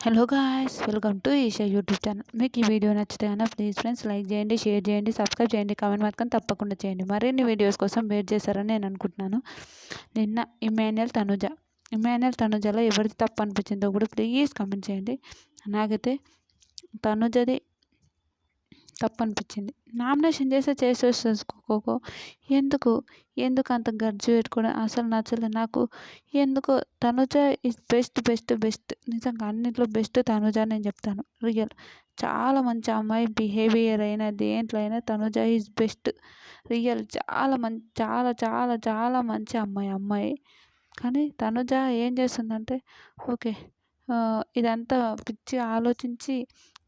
Hello guys, welcome to Eesha YouTube channel. మీకు ఈ video నచ్చితే కనుక ప్లీజ్ ఫ్రెండ్స్ లైక్ చేయండి, షేర్ చేయండి, సబ్స్క్రైబ్ చేయండి, కామెంట్ మాత్రం తప్పకుండా చేయండి. మరిన్ని వీడియోస్ కోసం వెయిట్ చేస్తారని నేను అనుకుంటున్నాను. నిన్న ఇమాన్యుయల్ తనుజలో ఎవరిది తప్పు అనిపించిందో కూడా ప్లీజ్ కామెంట్ చేయండి. నాకైతే తనుజది తప్పు అనిపించింది. నామినేషన్ చేసేసుకోకో, ఎందుకు ఎందుకు అంత గర్జు పెట్టుకోవడం అసలు నచ్చలేదు నాకు. ఎందుకో Tanuja is best best best, నిజంగా అన్నింటిలో బెస్ట్ తనుజ నేను చెప్తాను. రియల్ చాలా మంచి అమ్మాయి, బిహేవియర్ అయినా దేంట్లో అయినా తనుజ ఈజ్ బెస్ట్. రియల్ చాలా చాలా చాలా మంచి అమ్మాయి. కానీ తనుజ ఏం చేస్తుందంటే ఓకే, ఇదంతా పిచ్చి ఆలోచించి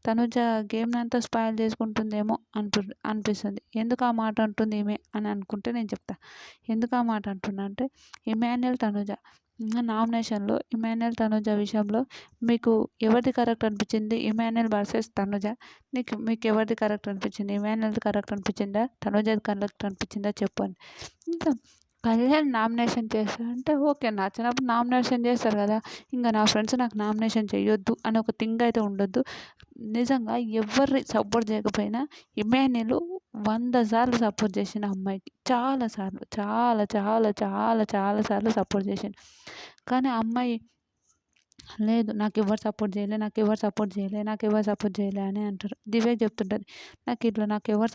తనుజ గేమ్‌ని అంతా స్పాయిల్ చేసుకుంటుందేమో అనిపిస్తుంది. ఎందుకు ఆ మాట అంటుంది ఈమె అని అనుకుంటే నేను చెప్తా. ఎందుకు ఆ మాట అంటున్నా అంటే, ఇమాన్యుయల్ తనుజ నామినేషన్‌లో ఇమాన్యుయల్ తనుజ విషయంలో మీకు ఎవరిది కరెక్ట్ అనిపించింది? ఇమాన్యుయల్ వర్సెస్ తనుజ. మీకు ఎవరిది కరెక్ట్ అనిపించింది? ఇమాన్యుయల్‌ది కరెక్ట్ అనిపించిందా? తనుజది కరెక్ట్ అనిపించిందా చెప్పండి. ఇంకా కళ్యాణ్ నామినేషన్ చేస్తారంటే ఓకే, నచ్చినప్పుడు నామినేషన్ చేస్తారు కదా. ఇంకా నా ఫ్రెండ్స్ నాకు నామినేషన్ చేయొద్దు అని ఒక థింగ్ అయితే ఉండొద్దు. నిజంగా ఎవరిని సపోర్ట్ చేయకపోయినా ఇమాన్యుయల్ 100 సార్లు సపోర్ట్ చేసిండు ఆ అమ్మాయికి. చాలా సార్లు, చాలా చాలా చాలా చాలా సార్లు సపోర్ట్ చేసిండు. కానీ ఆ అమ్మాయి లేదు, నాకెవ్వరు సపోర్ట్ చేయలే అని అంటారు. దివ్య చెప్తుంటది, నాకెవరు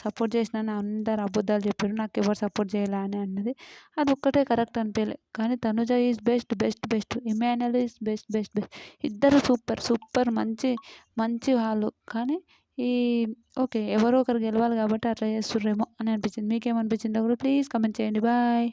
సపోర్ట్ చేసినా అందరు అబద్ధాలు చెప్పారు, నాకెవరు సపోర్ట్ చేయలే అని అన్నది. అదొక్కటే కరెక్ట్ అనిపియలే. కానీ Tanuja is best best best, Emmanuel is best best best. ఇద్దరు సూపర్ సూపర్ మంచి వాళ్ళు. కానీ ఈ ఓకే, ఎవరో ఒకరు గెలవాలి కాబట్టి అట్లా చేస్తుర్రేమో అని అనిపించింది. మీకేమనిపించిందో కూడా ప్లీజ్ కామెంట్ చేయండి. బాయ్.